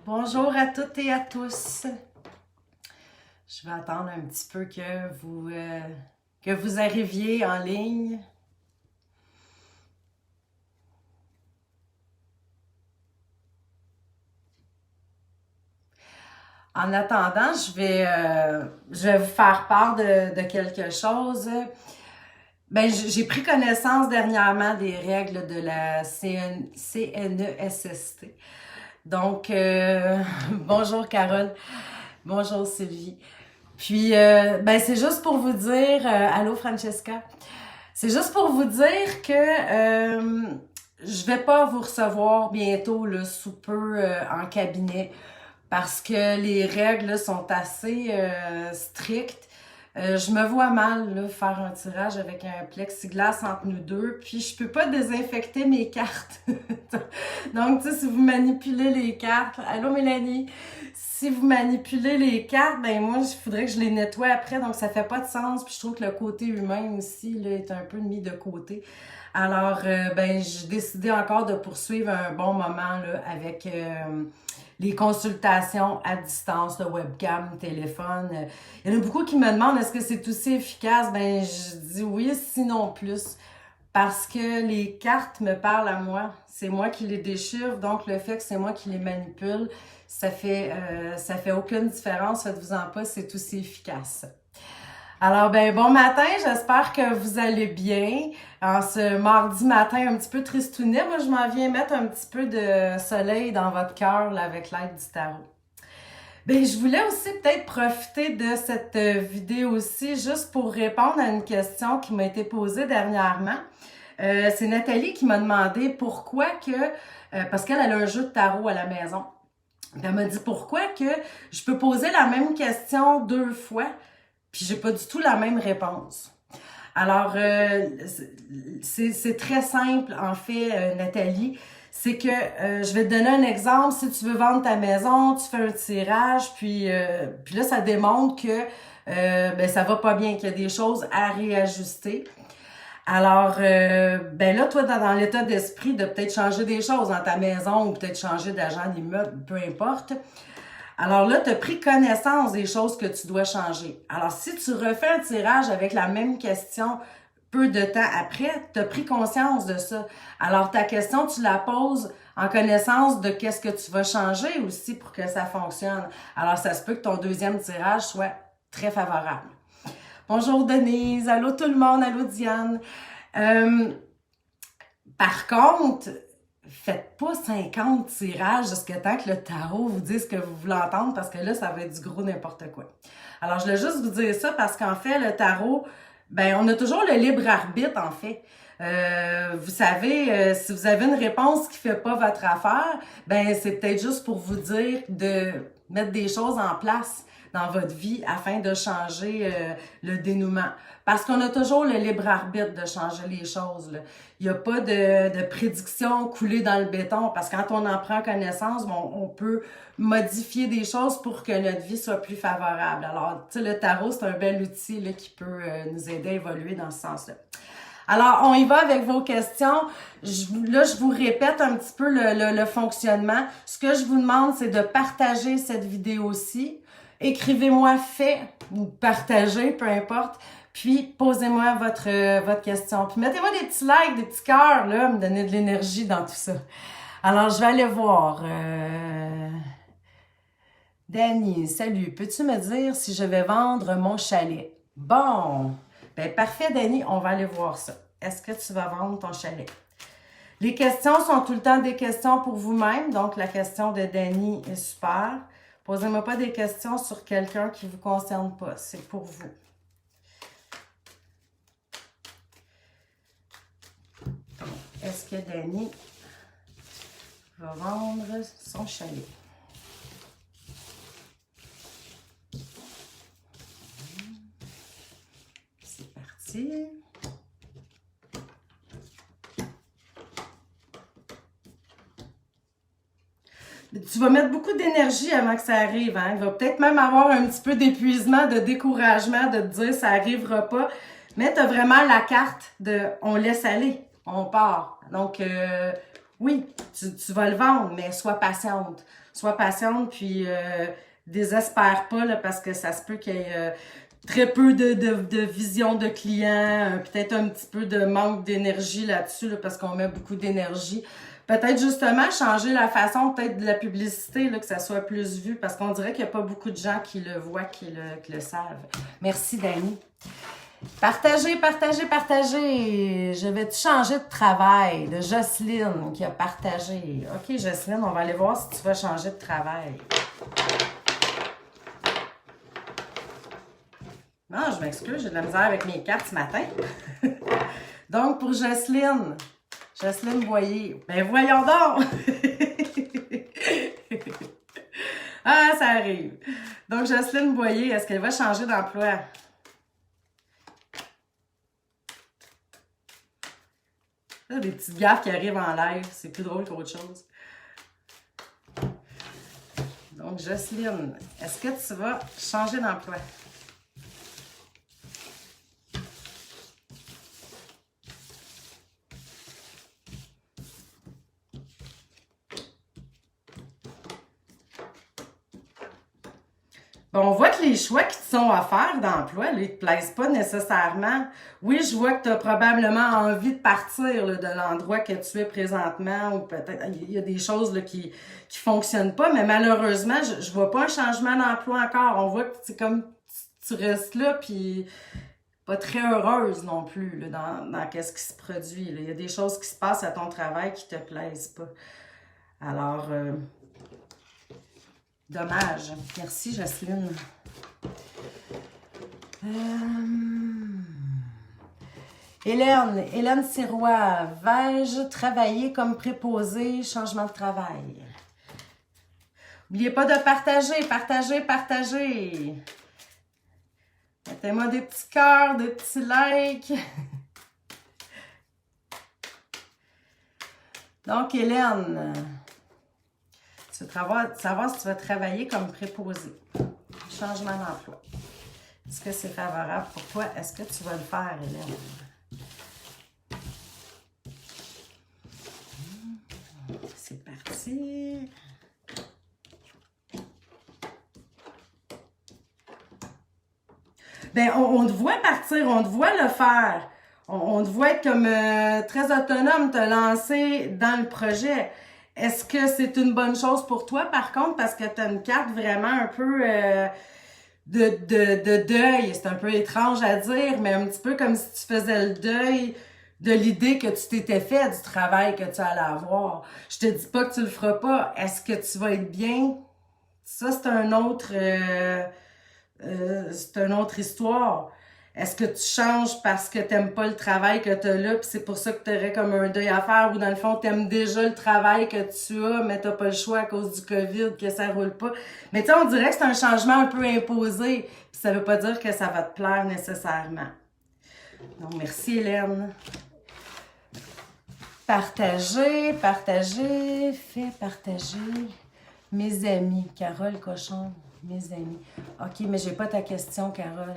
Bonjour à toutes et à tous. Je vais attendre un petit peu que vous arriviez en ligne. En attendant, je vais vous faire part de quelque chose. Ben, j'ai pris connaissance dernièrement des règles de la CNESST. Donc, bonjour Carole, bonjour Sylvie. Puis, ben, c'est juste pour vous dire, allô Francesca, c'est juste pour vous dire que je vais pas vous recevoir bientôt là, sous peu en cabinet parce que les règles là, sont assez strictes. Je me vois mal là, faire un tirage avec un plexiglas entre nous deux, puis je peux pas désinfecter mes cartes. Donc, tu sais, si vous manipulez les cartes, allô Mélanie, si vous manipulez les cartes, ben moi, il faudrait que je les nettoie après, donc ça fait pas de sens, puis je trouve que le côté humain aussi là, est un peu mis de côté. Alors, ben, j'ai décidé encore de poursuivre un bon moment là, avec les consultations à distance, le webcam, téléphone. Il y en a beaucoup qui me demandent est-ce que c'est aussi efficace? Ben, je dis oui, sinon plus. Parce que les cartes me parlent à moi. C'est moi qui les déchiffre, donc le fait que c'est moi qui les manipule, ça fait aucune différence. Faites-vous-en pas, c'est aussi efficace. Alors, ben, bon matin, j'espère que vous allez bien. En ce mardi matin un petit peu tristounet, moi, je m'en viens mettre un petit peu de soleil dans votre cœur là, avec l'aide du tarot. Ben, je voulais aussi peut-être profiter de cette vidéo aussi juste pour répondre à une question qui m'a été posée dernièrement. C'est Nathalie qui m'a demandé pourquoi parce qu'elle a un jeu de tarot à la maison. Elle m'a dit pourquoi que je peux poser la même question deux fois, puis j'ai pas du tout la même réponse. Alors, c'est très simple, en fait, Nathalie. C'est que je vais te donner un exemple. Si tu veux vendre ta maison, tu fais un tirage, puis là, ça démontre que ben, ça va pas bien, qu'il y a des choses à réajuster. Alors, ben là, toi, dans l'état d'esprit de peut-être changer des choses dans ta maison ou peut-être changer d'agent d'immeuble, peu importe. Alors là, tu as pris connaissance des choses que tu dois changer. Alors, si tu refais un tirage avec la même question peu de temps après, tu as pris conscience de ça. Alors, ta question, tu la poses en connaissance de qu'est-ce que tu vas changer aussi pour que ça fonctionne. Alors, ça se peut que ton deuxième tirage soit très favorable. Bonjour Denise, allô tout le monde, allô Diane. Euh, Par contre, faites pas 50 tirages jusqu'à temps que le tarot vous dise ce que vous voulez entendre parce que là, ça va être du gros n'importe quoi. Alors, je voulais juste vous dire ça parce qu'en fait, le tarot, ben, on a toujours le libre arbitre, en fait. Vous savez, si vous avez une réponse qui fait pas votre affaire, ben, c'est peut-être juste pour vous dire de mettre des choses en place dans votre vie afin de changer le dénouement. Parce qu'on a toujours le libre arbitre de changer les choses, là. Il n'y a pas de prédiction coulée dans le béton parce que quand on en prend connaissance, on peut modifier des choses pour que notre vie soit plus favorable. Alors, tu sais, le tarot, c'est un bel outil là, qui peut nous aider à évoluer dans ce sens-là. Alors, on y va avec vos questions. Là, je vous répète un petit peu le fonctionnement. Ce que je vous demande, c'est de partager cette vidéo-ci. Écrivez-moi fait ou partagez, peu importe. Puis, posez-moi votre question. Puis, mettez-moi des petits likes, des petits cœurs, là, me donner de l'énergie dans tout ça. Alors, je vais aller voir. Dany, salut. Peux-tu me dire si je vais vendre mon chalet? Bon. Ben, parfait, Dany. On va aller voir ça. Est-ce que tu vas vendre ton chalet? Les questions sont tout le temps des questions pour vous-même. Donc, la question de Dany est super. Posez-moi pas des questions sur quelqu'un qui ne vous concerne pas. C'est pour vous. Est-ce que Dany va vendre son chalet? C'est parti. Tu vas mettre beaucoup d'énergie avant que ça arrive. Hein? Il va peut-être même avoir un petit peu d'épuisement, de découragement, de te dire ça n'arrivera pas. Mais tu as vraiment la carte de on laisse aller, on part. Donc, Oui, tu vas le vendre, mais sois patiente. Sois patiente, puis désespère pas, là, parce que ça se peut qu'il y ait très peu de vision de client, peut-être un petit peu de manque d'énergie là-dessus, là, parce qu'on met beaucoup d'énergie. Peut-être justement changer la façon peut-être de la publicité, là, que ça soit plus vu, parce qu'on dirait qu'il n'y a pas beaucoup de gens qui le voient, qui le savent. Merci, Dani. Partagez, partagez, partagez. Je vais te changer de travail, de Jocelyne qui a partagé. OK, Jocelyne, on va aller voir si tu vas changer de travail. Non, je m'excuse, j'ai de la misère avec mes cartes ce matin. Donc, pour Jocelyne, Jocelyne Boyer, ben voyons donc! Ah, ça arrive. Donc, Jocelyne Boyer, est-ce qu'elle va changer d'emploi? Là, des petites gaffes qui arrivent en live, c'est plus drôle qu'autre chose. Donc, Jocelyne, est-ce que tu vas changer d'emploi? Bon, on voit que les choix qui te sont offerts d'emploi, ils ne te plaisent pas nécessairement. Oui, je vois que tu as probablement envie de partir là, de l'endroit que tu es présentement, ou peut-être il y a des choses là, qui fonctionnent pas, mais malheureusement, je vois pas un changement d'emploi encore. On voit que c'est comme tu restes là, puis pas très heureuse non plus là, dans qu'est-ce qui se produit. Là. Il y a des choses qui se passent à ton travail qui te plaisent pas. Alors, dommage. Merci, Jocelyne. Hélène Sirois, vais-je travailler comme préposée, changement de travail? N'oubliez pas de partager, partager, partager. Mettez-moi des petits cœurs, des petits likes. Donc, Hélène, tu veux savoir si tu vas travailler comme préposée. Changement d'emploi. Est-ce que c'est favorable pour toi? Est-ce que tu vas le faire, Hélène? C'est parti. Ben, on te voit partir, on te voit le faire. On te voit être comme très autonome, te lancer dans le projet. Est-ce que c'est une bonne chose pour toi, par contre, parce que tu as une carte vraiment un peu de deuil? C'est un peu étrange à dire, mais un petit peu comme si tu faisais le deuil de l'idée que tu t'étais fait du travail que tu allais avoir. Je te dis pas que tu le feras pas. Est-ce que tu vas être bien? Ça, c'est une autre histoire. Est-ce que tu changes parce que t'aimes pas le travail que tu as là, puis c'est pour ça que tu aurais comme un deuil à faire, ou dans le fond, tu aimes déjà le travail que tu as, mais t'as pas le choix à cause du COVID, que ça roule pas. Mais tu sais, on dirait que c'est un changement un peu imposé, puis ça veut pas dire que ça va te plaire nécessairement. Donc, merci Hélène. Partager, partager, fais partager. Mes amis, Carole Cochon, mes amis. OK, mais j'ai pas ta question, Carole.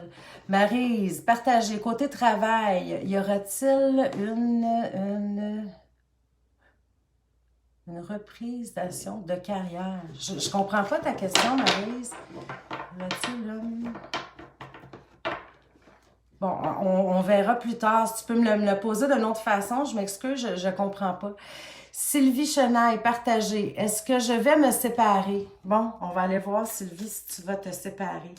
Maryse, partager. Côté travail, y aura-t-il une reprise d'action de carrière? Je comprends pas ta question, Maryse. Y aura-t-il Bon, on verra plus tard. Si tu peux me le poser d'une autre façon, je m'excuse, je comprends pas. Sylvie Chenaille, partagée. Est-ce que je vais me séparer? Bon, on va aller voir, Sylvie, si tu vas te séparer.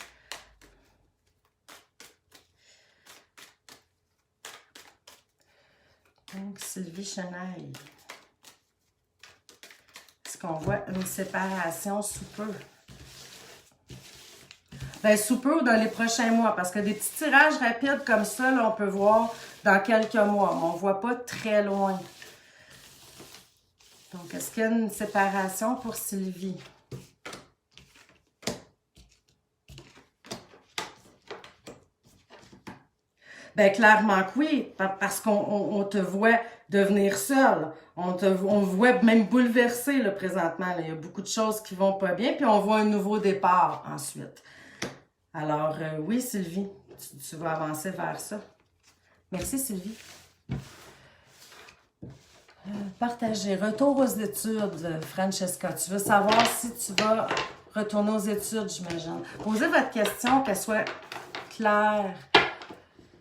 Donc, Sylvie Chenaille. Est-ce qu'on voit une séparation sous peu? Ben, sous peu ou dans les prochains mois, parce que des petits tirages rapides comme ça, là, on peut voir dans quelques mois, mais on ne voit pas très loin. Donc, est-ce qu'il y a une séparation pour Sylvie? Ben clairement que oui, parce qu'on te voit devenir seul. On voit même bouleversé là, présentement. Là. Il y a beaucoup de choses qui vont pas bien, puis on voit un nouveau départ ensuite. Alors, oui, Sylvie, tu vas avancer vers ça. Merci, Sylvie. Partager. Retour aux études, Francesca. Tu veux savoir si tu vas retourner aux études, j'imagine. Posez votre question, qu'elle soit claire.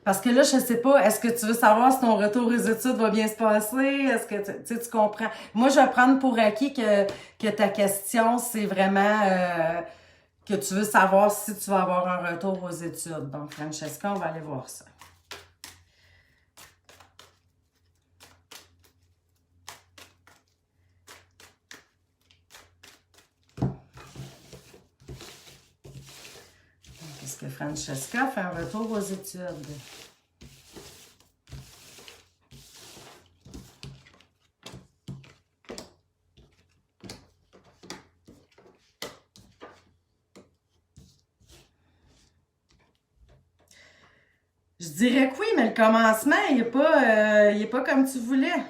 Parce que là, je ne sais pas, est-ce que tu veux savoir si ton retour aux études va bien se passer? Est-ce que tu comprends? Moi, je vais prendre pour acquis que ta question, c'est vraiment que tu veux savoir si tu vas avoir un retour aux études. Donc, Francesca, on va aller voir ça. Est-ce que Francesca fait un retour aux études? Je dirais que oui, mais le commencement, il est pas comme tu voulais.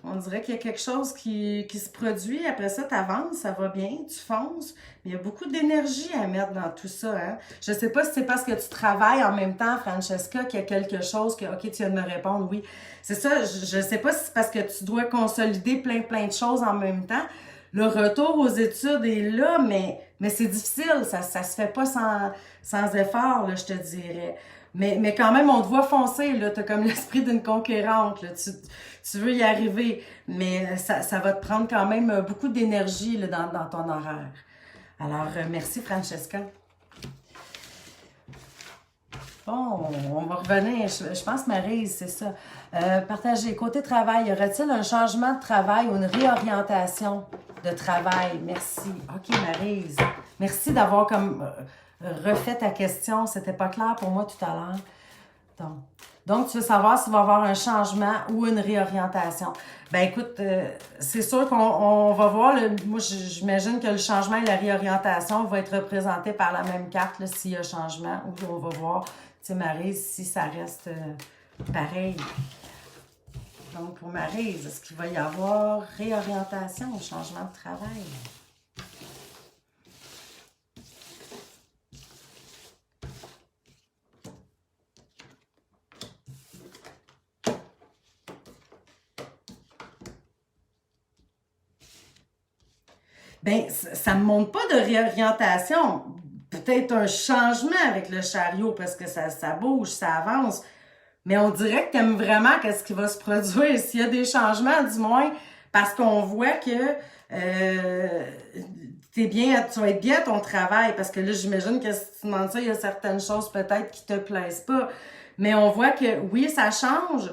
On dirait qu'il y a quelque chose qui se produit. Après ça, tu avances, ça va bien, tu fonces. Mais il y a beaucoup d'énergie à mettre dans tout ça. Hein? Je ne sais pas si c'est parce que tu travailles en même temps, Francesca, qu'il y a quelque chose que, OK, tu viens de me répondre, oui. C'est ça, je ne sais pas si c'est parce que tu dois consolider plein de choses en même temps. Le retour aux études est là, mais c'est difficile. Ça se fait pas sans effort, là, je te dirais. Mais quand même, on te voit foncer, là. T'as comme l'esprit d'une conquérante, là. Tu veux y arriver, mais ça va te prendre quand même beaucoup d'énergie, là, dans ton horaire. Alors, merci, Francesca. Bon, on va revenir. Je pense, Maryse, c'est ça. Partager. Côté travail, y aurait-il un changement de travail ou une réorientation de travail? Merci. OK, Maryse. Merci d'avoir comme refait ta question. C'était pas clair pour moi tout à l'heure. Donc, tu veux savoir s'il va y avoir un changement ou une réorientation. Ben écoute, c'est sûr qu'on va voir. Moi, j'imagine que le changement et la réorientation vont être représentés par la même carte s'il y a changement, ou on va voir, tu sais, Maryse, si ça reste pareil. Donc, pour Maryse, est-ce qu'il va y avoir réorientation ou changement de travail? Ben, ça ne me montre pas de réorientation. Peut-être un changement avec le chariot parce que ça bouge, ça avance. Mais on dirait que tu aimes vraiment qu'est-ce qui va se produire. S'il y a des changements, du moins, parce qu'on voit que tu vas être bien à ton travail. Parce que là, j'imagine que si tu demandes ça, il y a certaines choses peut-être qui te plaisent pas. Mais on voit que oui, ça change.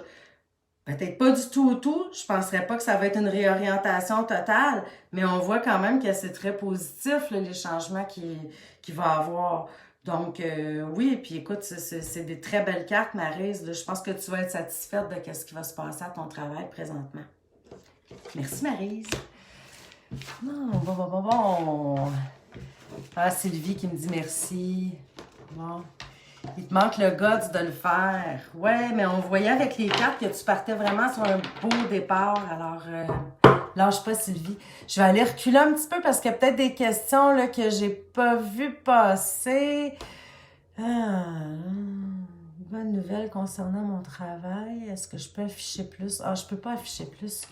Peut-être pas du tout au tout. Je penserais pas que ça va être une réorientation totale, mais on voit quand même que c'est très positif, là, les changements qu'il va avoir. Donc, oui, puis écoute, c'est des très belles cartes, Maryse. Là. Je pense que tu vas être satisfaite de ce qui va se passer à ton travail présentement. Merci, Maryse. Bon. Ah, Sylvie qui me dit merci. Bon. Il te manque le guts de le faire. Ouais, mais on voyait avec les cartes que tu partais vraiment sur un beau départ. Alors, lâche pas, Sylvie. Je vais aller reculer un petit peu parce qu'il y a peut-être des questions là, que j'ai pas vu passer. Bonne nouvelle concernant mon travail. Est-ce que je peux afficher plus? Ah, je peux pas afficher plus.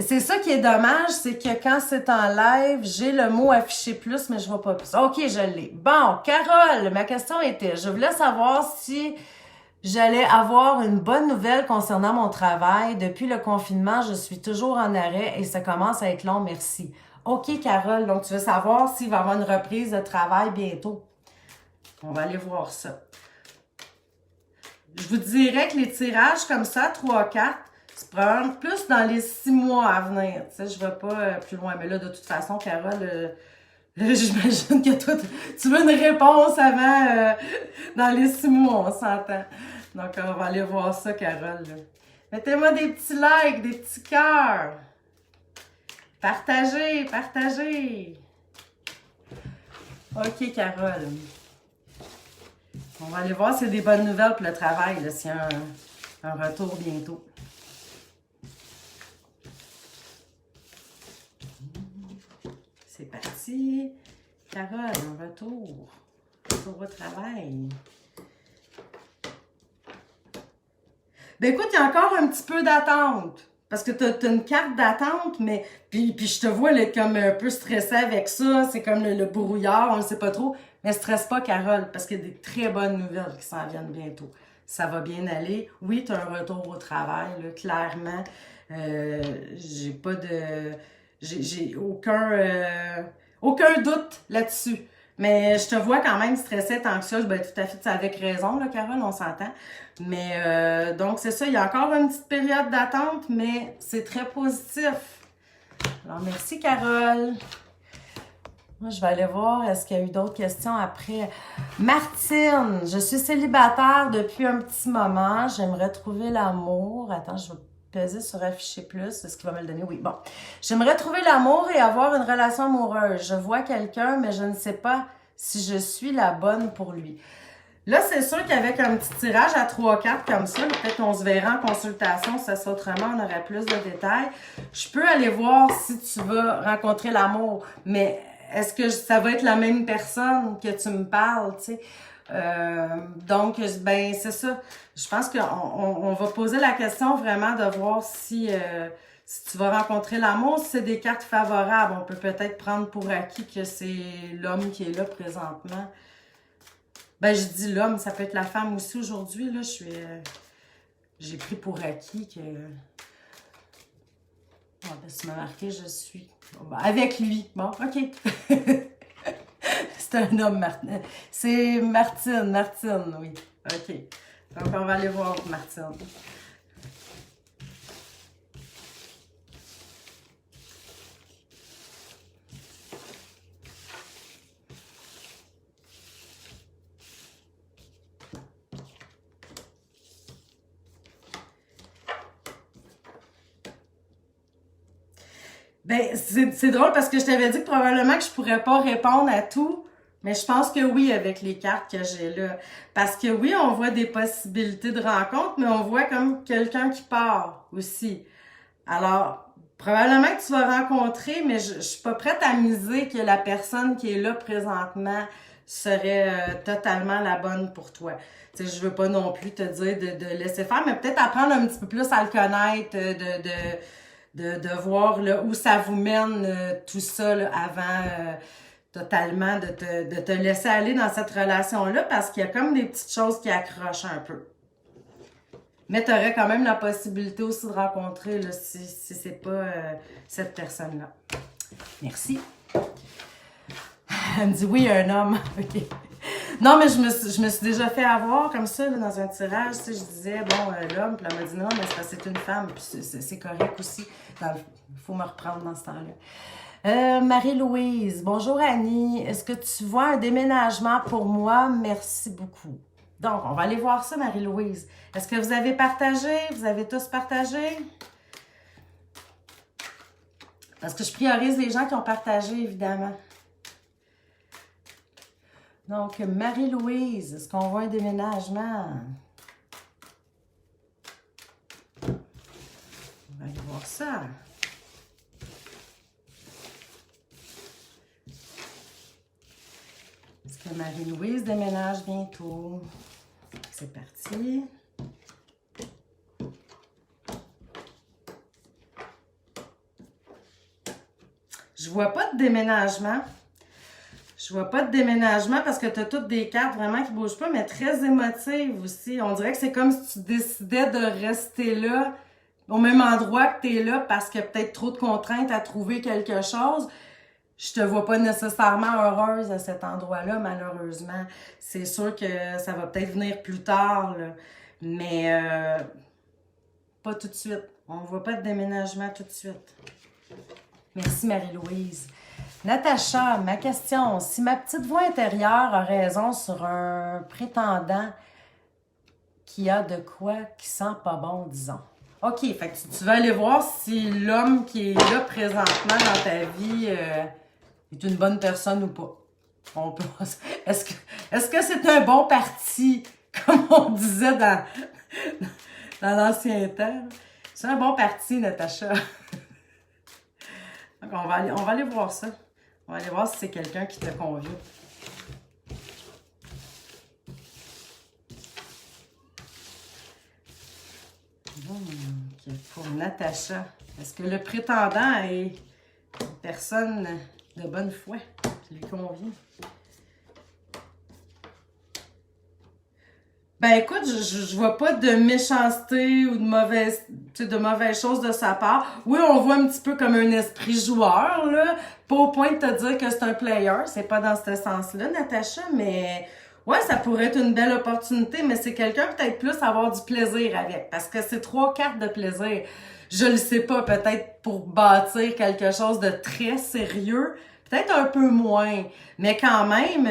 C'est ça qui est dommage, c'est que quand c'est en live, j'ai le mot afficher plus, mais je vois pas plus. OK, je l'ai. Bon, Carole, ma question était, je voulais savoir si j'allais avoir une bonne nouvelle concernant mon travail. Depuis le confinement, je suis toujours en arrêt et ça commence à être long, merci. OK, Carole, donc tu veux savoir s'il va y avoir une reprise de travail bientôt. On va aller voir ça. Je vous dirais que les tirages comme ça, 3 cartes, se prendre plus dans les 6 mois à venir. Tu sais, je ne vais pas plus loin. Mais là, de toute façon, Carole, j'imagine que toi, tu veux une réponse avant dans les 6 mois, on s'entend. Donc, on va aller voir ça, Carole. Là. Mettez-moi des petits likes, des petits cœurs. Partagez. OK, Carole. On va aller voir s'il y a des bonnes nouvelles pour le travail, s'il y a un retour bientôt. C'est parti. Carole, un retour. Retour au travail. Ben écoute, il y a encore un petit peu d'attente. Parce que t'as une carte d'attente, mais puis je te vois là, comme un peu stressée avec ça. C'est comme le brouillard, on ne sait pas trop. Mais stresse pas, Carole, parce qu'il y a des très bonnes nouvelles qui s'en viennent bientôt. Ça va bien aller. Oui, tu as un retour au travail, là, clairement. J'ai pas de. J'ai aucun doute là-dessus. Mais je te vois quand même stressée tant que ça. Ben, tout à fait, c'est avec raison, là, Carole, on s'entend. Mais donc, c'est ça, il y a encore une petite période d'attente, mais c'est très positif. Alors, merci, Carole. Moi, je vais aller voir, est-ce qu'il y a eu d'autres questions après? Martine, je suis célibataire depuis un petit moment. J'aimerais trouver l'amour. Attends, je vais peser sur afficher plus. Est-ce qu'il va me le donner? Oui, bon. J'aimerais trouver l'amour et avoir une relation amoureuse. Je vois quelqu'un, mais je ne sais pas si je suis la bonne pour lui. Là, c'est sûr qu'avec un petit tirage à 3 cartes comme ça, peut-être qu'on se verra en consultation, ça sera autrement, on aurait plus de détails. Je peux aller voir si tu vas rencontrer l'amour, mais est-ce que ça va être la même personne que tu me parles, tu sais? Donc, ben, c'est ça. Je pense qu'on va poser la question vraiment de voir si tu vas rencontrer l'amour. Si c'est des cartes favorables, on peut peut-être prendre pour acquis que c'est l'homme qui est là présentement. Ben, je dis l'homme, ça peut être la femme aussi aujourd'hui, là. J'ai pris pour acquis que... Oh, ben, tu m'as marqué, je suis... Bon, avec lui. Bon, OK. C'est un homme, Martin. C'est Martine, oui. OK. Donc, on va aller voir Martine. Ben, c'est drôle parce que je t'avais dit que probablement que je pourrais pas répondre à tout, mais je pense que oui avec les cartes que j'ai là. Parce que oui, on voit des possibilités de rencontre, mais on voit comme quelqu'un qui part aussi. Alors, probablement que tu vas rencontrer, mais je suis pas prête à miser que la personne qui est là présentement serait totalement la bonne pour toi. Tu sais, je veux pas non plus te dire de laisser faire, mais peut-être apprendre un petit peu plus à le connaître, de voir là, où ça vous mène tout ça là, avant totalement de te laisser aller dans cette relation-là parce qu'il y a comme des petites choses qui accrochent un peu. Mais tu aurais quand même la possibilité aussi de rencontrer là, si c'est pas cette personne-là. Merci. Elle me dit oui, un homme. OK. Non, mais je me suis déjà fait avoir comme ça là, dans un tirage. Tu sais, je disais, bon, l'homme, puis elle m'a dit non, mais c'est une femme, puis c'est correct aussi. Il faut me reprendre dans ce temps-là. Marie-Louise, bonjour Annie. Est-ce que tu vois un déménagement pour moi? Merci beaucoup. Donc, on va aller voir ça, Marie-Louise. Est-ce que vous avez partagé? Vous avez tous partagé? Parce que je priorise les gens qui ont partagé, évidemment. Donc, Marie-Louise, est-ce qu'on voit un déménagement? On va aller voir ça. Est-ce que Marie-Louise déménage bientôt? C'est parti. Je vois pas de déménagement. Je vois pas de déménagement parce que tu as toutes des cartes vraiment qui bougent pas, mais très émotives aussi. On dirait que c'est comme si tu décidais de rester là, au même endroit que tu es là parce qu'il y a peut-être trop de contraintes à trouver quelque chose. Je te vois pas nécessairement heureuse à cet endroit-là, malheureusement. C'est sûr que ça va peut-être venir plus tard, là. Mais pas tout de suite. On voit pas de déménagement tout de suite. Merci Marie-Louise. Natacha, ma question, si ma petite voix intérieure a raison sur un prétendant qui a de quoi qui sent pas bon, disons. OK, fait que tu vas aller voir si l'homme qui est là présentement dans ta vie est une bonne personne ou pas. Est-ce que c'est un bon parti, comme on disait dans l'ancien temps? C'est un bon parti, Natacha. Donc, on va aller voir ça. On va aller voir si c'est quelqu'un qui te convient. Natacha, est-ce que le prétendant est une personne de bonne foi qui lui convient? Ben écoute, je vois pas de méchanceté ou de mauvaises choses de sa part. Oui, on voit un petit peu comme un esprit joueur, là. Pas au point de te dire que c'est un player. C'est pas dans ce sens-là, Natacha, mais ouais, ça pourrait être une belle opportunité, mais c'est quelqu'un peut-être plus à avoir du plaisir avec. Parce que c'est 3 cartes de plaisir. Je le sais pas, peut-être pour bâtir quelque chose de très sérieux. Peut-être un peu moins, mais quand même,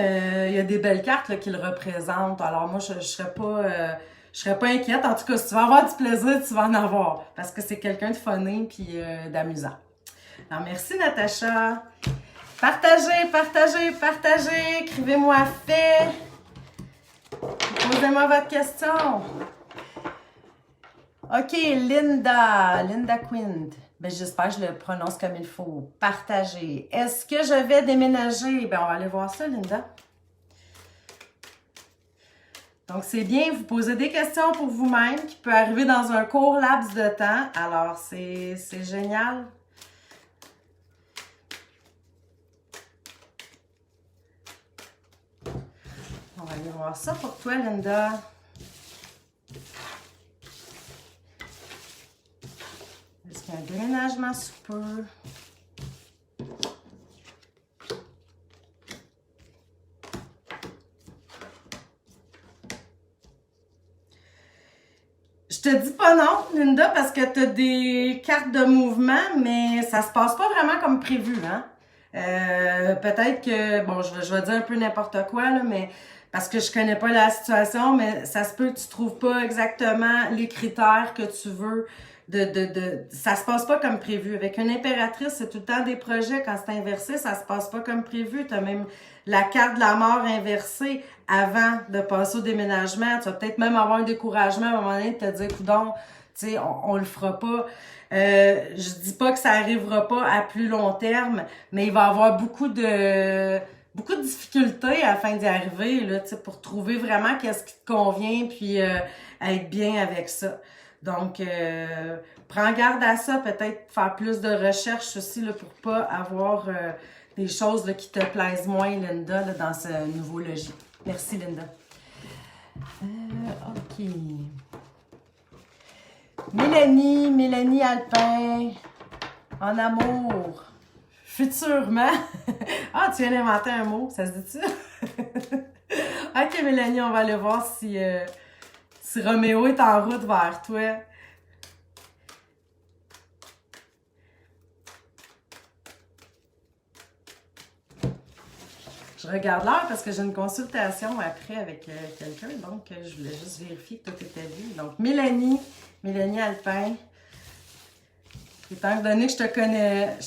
il y a des belles cartes là, qui le représentent. Alors moi, je serais pas inquiète. En tout cas, si tu vas avoir du plaisir, tu vas en avoir. Parce que c'est quelqu'un de funny puis d'amusant. Alors merci Natacha. Partagez, partagez, partagez. Écrivez-moi fait. Posez-moi votre question. OK, Linda Quinn. Ben, j'espère que je le prononce comme il faut. Partager. Est-ce que je vais déménager? Ben, on va aller voir ça, Linda. Donc, c'est bien, vous posez des questions pour vous-même qui peut arriver dans un court laps de temps. Alors, c'est génial. On va aller voir ça pour toi, Linda. Est-ce qu'il y a un déménagement sous peu? Je te dis pas non, Linda, parce que tu as des cartes de mouvement, mais ça se passe pas vraiment comme prévu, hein? Peut-être que, bon, je vais dire un peu n'importe quoi, là, mais parce que je connais pas la situation, mais ça se peut que tu trouves pas exactement les critères que tu veux ça se passe pas comme prévu. Avec une impératrice, c'est tout le temps des projets. Quand c'est inversé, ça se passe pas comme prévu. Tu as même la carte de la mort inversée avant de passer au déménagement. Tu vas peut-être même avoir un découragement à un moment donné de te dire, coudonc, tu sais, on le fera pas. Je dis pas que ça arrivera pas à plus long terme, mais il va y avoir beaucoup de difficultés afin d'y arriver, là, tu sais, pour trouver vraiment qu'est-ce qui te convient, puis être bien avec ça. Donc, prends garde à ça, peut-être faire plus de recherches aussi là, pour pas avoir des choses là, qui te plaisent moins, Linda, là, dans ce nouveau logis. Merci, Linda. OK. Mélanie Alpin, en amour, futurement. Ah, tu viens d'inventer un mot, ça se dit-tu? OK, Mélanie, on va aller voir si Roméo est en route vers toi. Je regarde l'heure parce que j'ai une consultation après avec quelqu'un, donc je voulais juste vérifier que tout était vu. Donc, Mélanie Alpin. Étant donné que je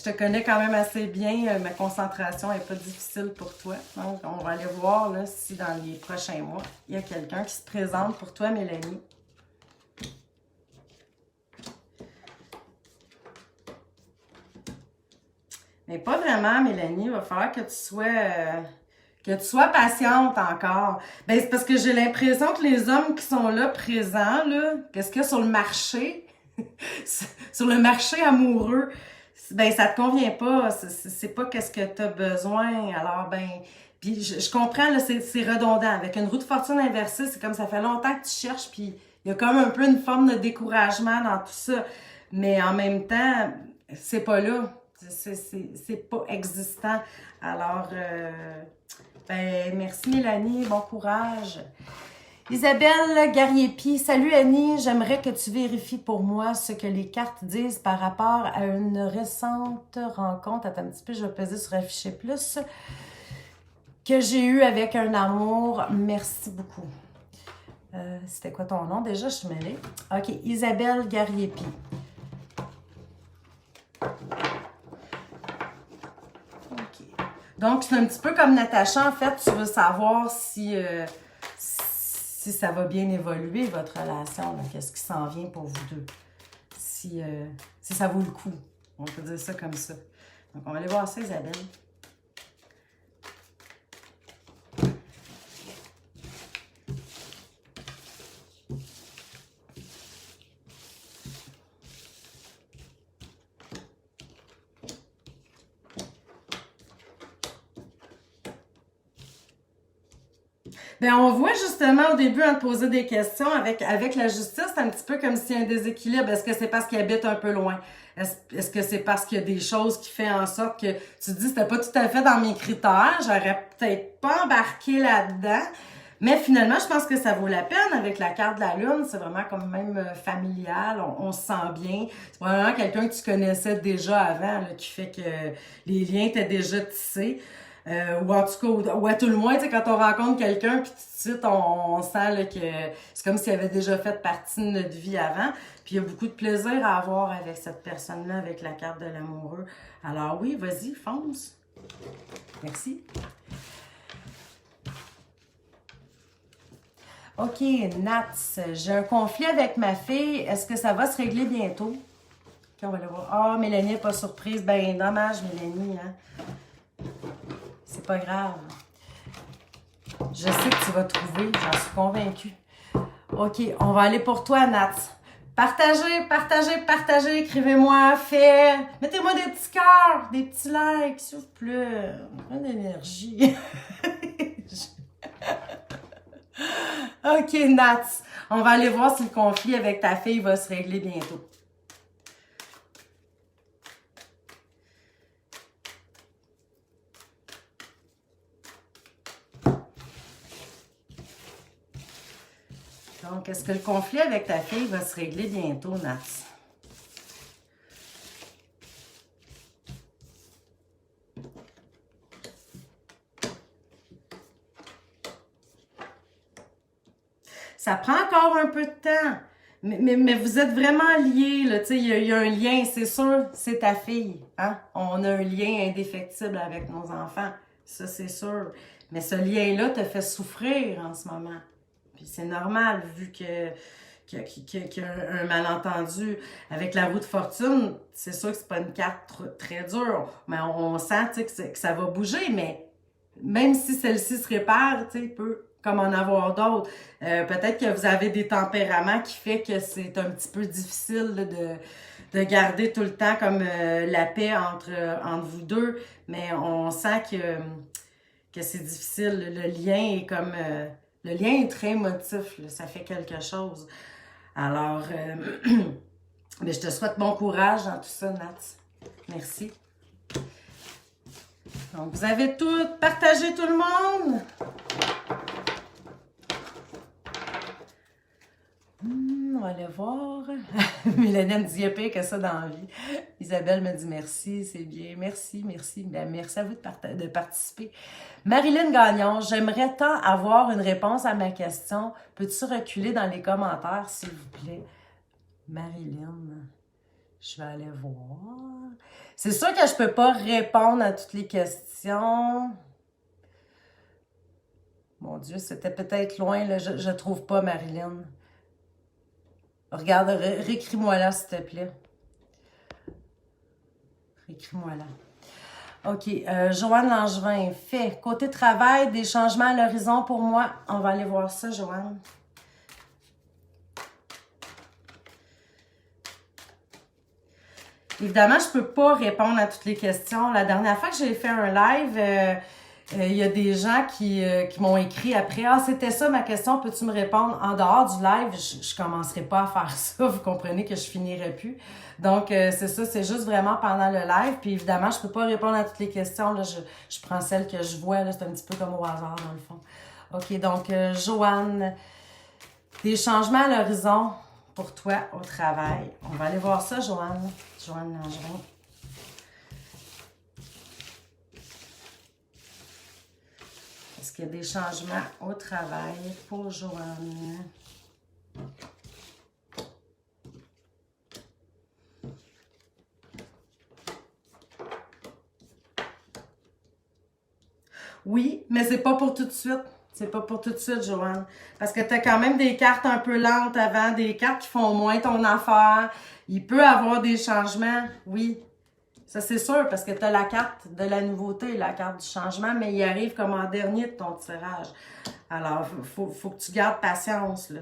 te connais quand même assez bien, ma concentration n'est pas difficile pour toi. Donc, on va aller voir là, si dans les prochains mois, il y a quelqu'un qui se présente pour toi, Mélanie. Mais pas vraiment, Mélanie. Il va falloir que tu sois patiente encore. Ben, c'est parce que j'ai l'impression que les hommes qui sont là présents, là, qu'est-ce qu'il y a sur le marché? Sur le marché amoureux, ben ça te convient pas, c'est pas qu'est-ce que tu as besoin. Alors ben, puis je comprends là, c'est redondant avec une roue de fortune inversée, c'est comme ça fait longtemps que tu cherches, puis il y a comme un peu une forme de découragement dans tout ça, mais en même temps, c'est pas là, c'est pas existant. Alors ben merci Mélanie, bon courage. Isabelle Gariepi, salut Annie, j'aimerais que tu vérifies pour moi ce que les cartes disent par rapport à une récente rencontre. Attends un petit peu, je vais peser sur afficher plus. Que j'ai eu avec un amour. Merci beaucoup. C'était quoi ton nom déjà? Je suis mêlée. OK, Isabelle Gariepi. OK. Donc, c'est un petit peu comme Natacha, en fait, tu veux savoir si ça va bien évoluer, votre relation, qu'est-ce qui s'en vient pour vous deux, si ça vaut le coup, on peut dire ça comme ça. Donc, on va aller voir ça, Isabelle. Ben, on voit justement au début, en te posant des questions avec la justice, c'est un petit peu comme s'il y a un déséquilibre. Est-ce que c'est parce qu'il habite un peu loin? Est-ce que c'est parce qu'il y a des choses qui font en sorte que tu te dis, c'était pas tout à fait dans mes critères, j'aurais peut-être pas embarqué là-dedans. Mais finalement, je pense que ça vaut la peine avec la carte de la Lune. C'est vraiment comme même familial, on se sent bien. C'est vraiment quelqu'un que tu connaissais déjà avant, là, qui fait que les liens étaient déjà tissés. Ou en tout cas, ou à tout le moins, tu sais, quand on rencontre quelqu'un, puis tout de suite, on sent là, que c'est comme s'il avait déjà fait partie de notre vie avant. Puis il y a beaucoup de plaisir à avoir avec cette personne-là, avec la carte de l'amoureux. Alors oui, vas-y, fonce. Merci. OK, Nats, j'ai un conflit avec ma fille. Est-ce que ça va se régler bientôt? OK, on va le voir. Ah, Mélanie n'est pas surprise. Ben, dommage, Mélanie, hein? C'est pas grave. Je sais que tu vas trouver, j'en suis convaincue. OK, on va aller pour toi, Nats. Partagez, partagez, partagez, écrivez-moi, mettez-moi des petits cœurs, des petits likes, s'il vous plaît. Plein d'énergie. OK, Nats. On va aller voir si le conflit avec ta fille va se régler bientôt. Donc, est-ce que le conflit avec ta fille va se régler bientôt, Nats? Ça prend encore un peu de temps. Mais vous êtes vraiment liés, là, tu sais, il y a un lien, c'est sûr, c'est ta fille, hein? On a un lien indéfectible avec nos enfants, ça c'est sûr. Mais ce lien-là te fait souffrir en ce moment. Puis c'est normal, vu qu'il y a un malentendu. Avec la roue de fortune, c'est sûr que c'est pas une carte très dure, mais on sent, tu sais, que ça va bouger, mais même si celle-ci se répare, tu sais, peut comme en avoir d'autres. Peut-être que vous avez des tempéraments qui fait que c'est un petit peu difficile là, de garder tout le temps comme la paix entre vous deux, mais on sent que c'est difficile. Le lien est comme... le lien est très émotif, là, ça fait quelque chose. Alors, mais je te souhaite bon courage dans tout ça, Nats. Merci. Donc, vous avez tout partagé, tout le monde? On va aller voir. Mélanie me dit, il y a pire que ça dans la vie. Isabelle me dit merci, c'est bien. Merci, merci. Ben, merci à vous de participer. Marilyn Gagnon, j'aimerais tant avoir une réponse à ma question. Peux-tu reculer dans les commentaires, s'il vous plaît? Marilyn, je vais aller voir. C'est sûr que je peux pas répondre à toutes les questions. Mon Dieu, c'était peut-être loin, là. Je trouve pas, Marilyn. Regarde, réécris-moi là, s'il te plaît. Réécris-moi là. OK. Joanne Langevin, fait. Côté travail, des changements à l'horizon pour moi. On va aller voir ça, Joanne. Évidemment, je ne peux pas répondre à toutes les questions. La dernière fois que j'ai fait un live, il y a des gens qui m'ont écrit après « Ah, c'était ça ma question, peux-tu me répondre? » En dehors du live, je commencerai pas à faire ça, vous comprenez que je finirai plus. Donc, c'est ça, c'est juste vraiment pendant le live. Puis évidemment, je peux pas répondre à toutes les questions. Là, je prends celles que je vois, là, c'est un petit peu comme au hasard dans le fond. OK, donc, Joanne, des changements à l'horizon pour toi au travail. On va aller voir ça, Joanne. Joanne Langevin. Est-ce qu'il y a des changements au travail pour Joanne? Oui, mais c'est pas pour tout de suite. C'est pas pour tout de suite, Joanne. Parce que tu as quand même des cartes un peu lentes avant, des cartes qui font moins ton affaire. Il peut avoir des changements, oui. Ça, c'est sûr, parce que tu as la carte de la nouveauté, la carte du changement, mais il arrive comme en dernier de ton tirage. Alors, faut que tu gardes patience, là.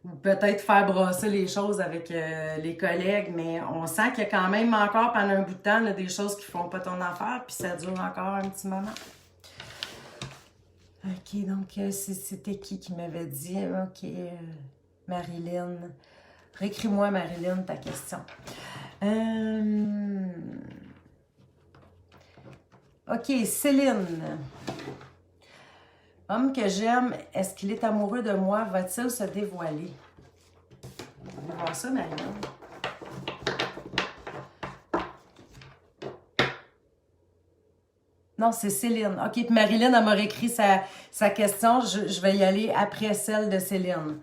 Ou peut-être faire brasser les choses avec les collègues, mais on sent qu'il y a quand même encore pendant un bout de temps là, des choses qui font pas ton affaire, puis ça dure encore un petit moment. OK, donc c'était qui m'avait dit? OK, Marilyn. Réécris-moi, Marilyn, ta question. OK, Céline. Homme que j'aime, est-ce qu'il est amoureux de moi? Va-t-il se dévoiler? On va voir ça, Marilyn. Non, c'est Céline. OK, puis Marilyn, elle m'a réécrit sa question. Je vais y aller après celle de Céline.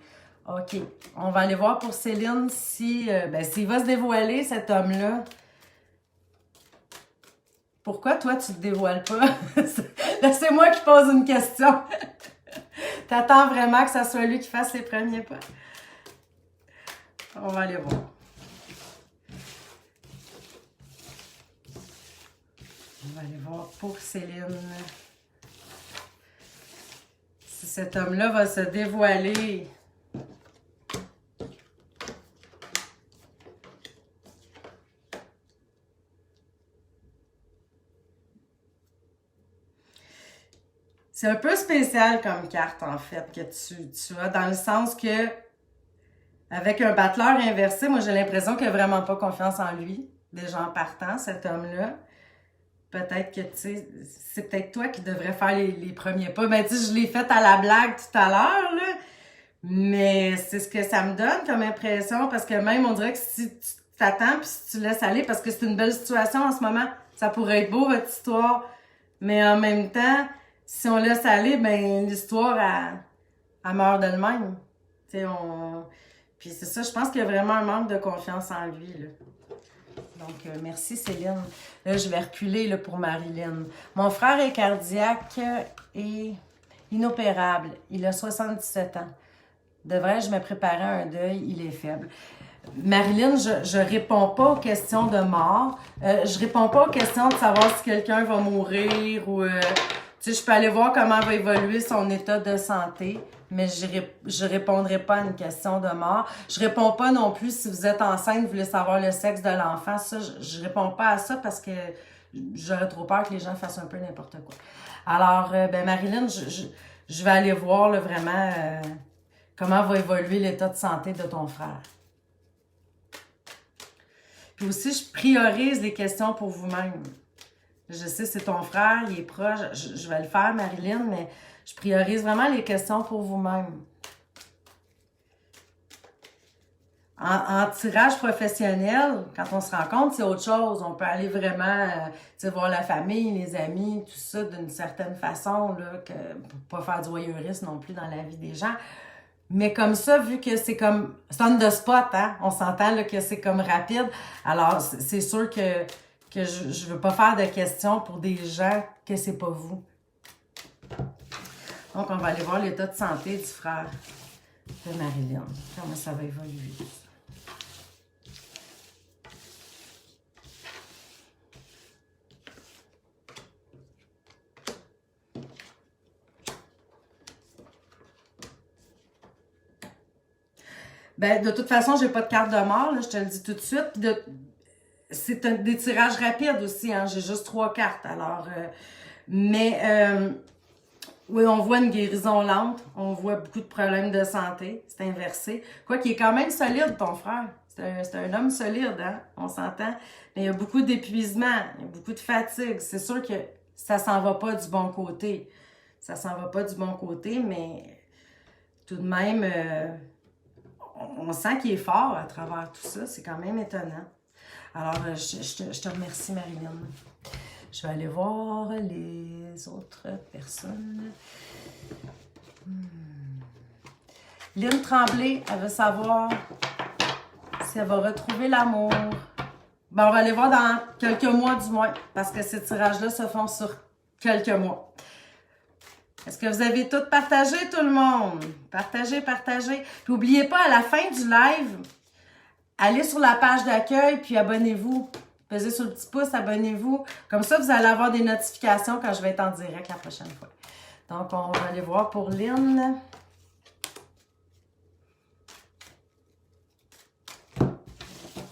OK, on va aller voir pour Céline si, s'il va se dévoiler, cet homme-là. Pourquoi toi, tu te dévoiles pas? Là, c'est moi qui pose une question. T'attends vraiment que ça soit lui qui fasse les premiers pas? On va aller voir. On va aller voir pour Céline. Si cet homme-là va se dévoiler. C'est un peu spécial comme carte, en fait, que tu as, dans le sens que, avec un battleur inversé, moi, j'ai l'impression qu'il n'a vraiment pas confiance en lui, déjà en partant, cet homme-là. Peut-être que, tu sais, c'est peut-être toi qui devrais faire les premiers pas. Mais tu sais, je l'ai fait à la blague tout à l'heure, là. Mais c'est ce que ça me donne comme impression, parce que même, on dirait que si tu t'attends, puis si tu laisses aller, parce que c'est une belle situation en ce moment, ça pourrait être beau, votre histoire. Mais en même temps, si on laisse aller, ben l'histoire, elle meurt d'elle-même. Tu sais, Puis c'est ça, je pense qu'il y a vraiment un manque de confiance en lui, là. Donc, merci Céline. Là, je vais reculer là, pour Marilyn. Mon frère est cardiaque et inopérable. Il a 77 ans. Devrais-je me préparer à un deuil? Il est faible. Marilyn, je réponds pas aux questions de mort. Je réponds pas aux questions de savoir si quelqu'un va mourir ou... tu sais, je peux aller voir comment va évoluer son état de santé, mais je répondrai pas à une question de mort. Je réponds pas non plus si vous êtes enceinte, vous voulez savoir le sexe de l'enfant. Ça, je réponds pas à ça parce que j'aurais trop peur que les gens fassent un peu n'importe quoi. Alors, Marilyn, je vais aller voir là, vraiment comment va évoluer l'état de santé de ton frère. Puis aussi, je priorise les questions pour vous-même. Je sais, c'est ton frère, il est proche. Je vais le faire, Marilyn, mais je priorise vraiment les questions pour vous-même. En tirage professionnel, quand on se rencontre, c'est autre chose. On peut aller vraiment voir la famille, les amis, tout ça d'une certaine façon, là, pour pas faire du voyeurisme non plus dans la vie des gens. Mais comme ça, vu que c'est comme... C'est on the spot, hein? On s'entend là, que c'est comme rapide. Alors, c'est sûr que je veux pas faire de questions pour des gens que c'est pas vous. Donc, on va aller voir l'état de santé du frère de Marilyn. Comment ça va évoluer. Ben, de toute façon, j'ai pas de carte de mort, là, je te le dis tout de suite. C'est des tirages rapides aussi, hein. J'ai juste 3 cartes. Alors, oui, on voit une guérison lente. On voit beaucoup de problèmes de santé. C'est inversé. Quoi qu'il est quand même solide, ton frère. C'est un homme solide, hein. On s'entend. Mais il y a beaucoup d'épuisement. Il y a beaucoup de fatigue. C'est sûr que ça s'en va pas du bon côté. Ça s'en va pas du bon côté, mais tout de même, on sent qu'il est fort à travers tout ça. C'est quand même étonnant. Alors, je te remercie, Marilyn. Je vais aller voir les autres personnes. Lynn Tremblay, elle veut savoir si elle va retrouver l'amour. Ben, on va aller voir dans quelques mois du moins, parce que ces tirages-là se font sur quelques mois. Est-ce que vous avez tout partagé, tout le monde? Partagez, partagez. Puis n'oubliez pas, à la fin du live, allez sur la page d'accueil, puis abonnez-vous. Pesez sur le petit pouce, abonnez-vous. Comme ça, vous allez avoir des notifications quand je vais être en direct la prochaine fois. Donc, on va aller voir pour Lynn.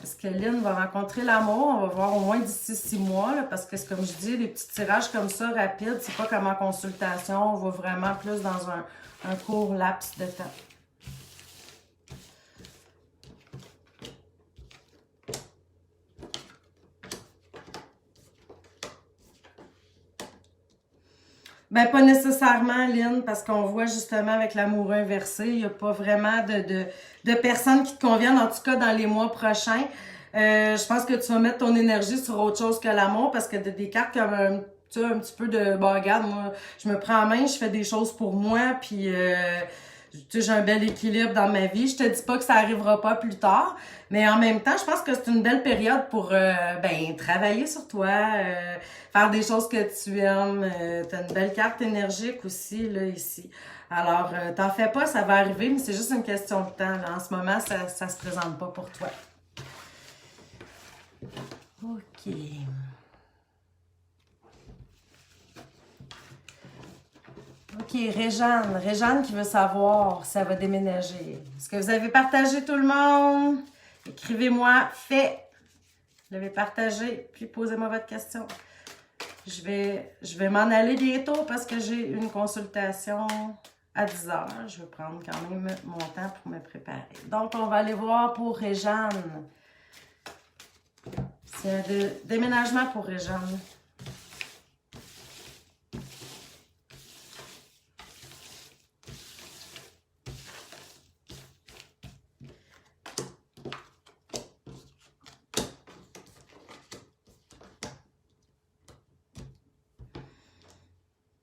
Est-ce que Lynn va rencontrer l'amour. On va voir au moins d'ici 6 mois, là, parce que c'est comme je dis, des petits tirages comme ça, rapides, c'est pas comme en consultation. On va vraiment plus dans un court laps de temps. Ben, pas nécessairement, Lynn, parce qu'on voit justement avec l'amour inversé, il n'y a pas vraiment de personnes qui te conviennent, en tout cas dans les mois prochains. Je pense que tu vas mettre ton énergie sur autre chose que l'amour, parce que des cartes comme tu sais, un petit peu de, bon, regarde, moi, je me prends en main, je fais des choses pour moi, puis tu sais, j'ai un bel équilibre dans ma vie. Je te dis pas que ça arrivera pas plus tard, mais en même temps, je pense que c'est une belle période pour ben travailler sur toi, faire des choses que tu aimes. T'as une belle carte énergique aussi, là, ici. Alors, t'en fais pas, ça va arriver, mais c'est juste une question de temps, là. En ce moment, ça se présente pas pour toi. OK. OK, Réjeanne. Réjeanne qui veut savoir si elle va déménager. Est-ce que vous avez partagé tout le monde? Écrivez-moi fait. Vous l'avez partagé, puis posez-moi votre question. Je vais m'en aller bientôt parce que j'ai une consultation à 10 heures. Je vais prendre quand même mon temps pour me préparer. Donc, on va aller voir pour Réjeanne. C'est un déménagement pour Réjeanne.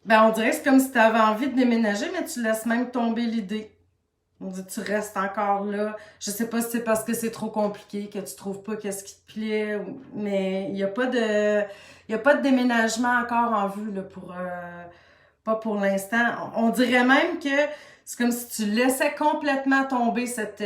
Ben, on dirait que c'est comme si tu avais envie de déménager, mais tu laisses même tomber l'idée. On dit tu restes encore là. Je sais pas si c'est parce que c'est trop compliqué, que tu trouves pas qu'est-ce qui te plaît, mais il y a pas de déménagement encore en vue, là, pas pour l'instant. On dirait même que c'est comme si tu laissais complètement tomber cette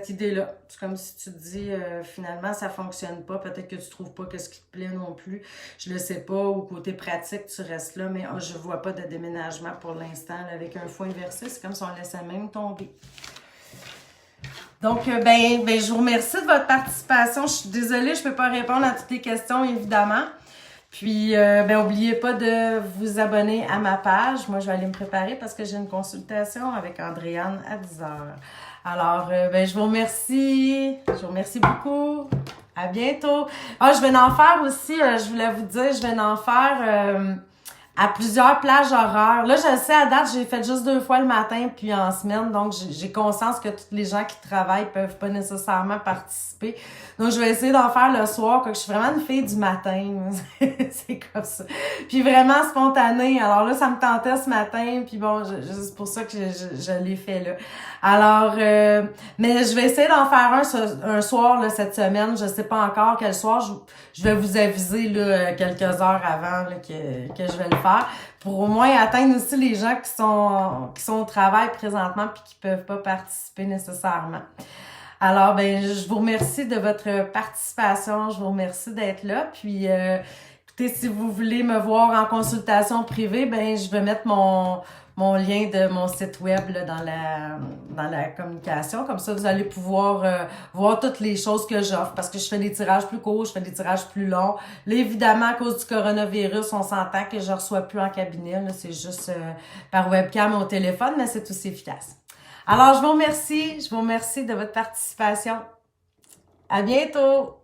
idée-là. C'est comme si tu te dis, finalement, ça fonctionne pas. Peut-être que tu trouves pas qu'est-ce qui te plaît non plus. Je le sais pas. Au côté pratique, tu restes là, mais je vois pas de déménagement pour l'instant. Avec un fou inversé, c'est comme si on laissait même tomber. Donc, ben, je vous remercie de votre participation. Je suis désolée, je peux pas répondre à toutes les questions, évidemment. Puis, ben, n'oubliez pas de vous abonner à ma page. Moi, je vais aller me préparer parce que j'ai une consultation avec Andréane à 10 heures. Alors, ben, je vous remercie. Je vous remercie beaucoup. À bientôt. Ah, je vais en faire aussi, je voulais vous dire, je vais en faire à plusieurs plages horaires. Là, je le sais, à date, j'ai fait juste 2 fois le matin puis en semaine, donc j'ai conscience que tous les gens qui travaillent peuvent pas nécessairement participer. Donc, je vais essayer d'en faire le soir, que je suis vraiment une fille du matin. C'est comme ça. Puis vraiment spontané. Alors là, ça me tentait ce matin, puis bon, c'est pour ça que je l'ai fait là. Alors, mais je vais essayer d'en faire un soir là, cette semaine. Je sais pas encore quel soir. Je vais vous aviser là, quelques heures avant là, que je vais le faire. Pour au moins atteindre aussi les gens qui sont au travail présentement puis qui peuvent pas participer nécessairement. Alors, ben, je vous remercie de votre participation. Je vous remercie d'être là. Puis, écoutez, si vous voulez me voir en consultation privée, ben, je vais mettre mon lien de mon site web là, dans la communication. Comme ça, vous allez pouvoir voir toutes les choses que j'offre parce que je fais des tirages plus courts, je fais des tirages plus longs. Là, évidemment, à cause du coronavirus, on s'entend que je ne reçois plus en cabinet. Là, c'est juste par webcam ou au téléphone, mais c'est aussi efficace. Alors, je vous remercie de votre participation. À bientôt!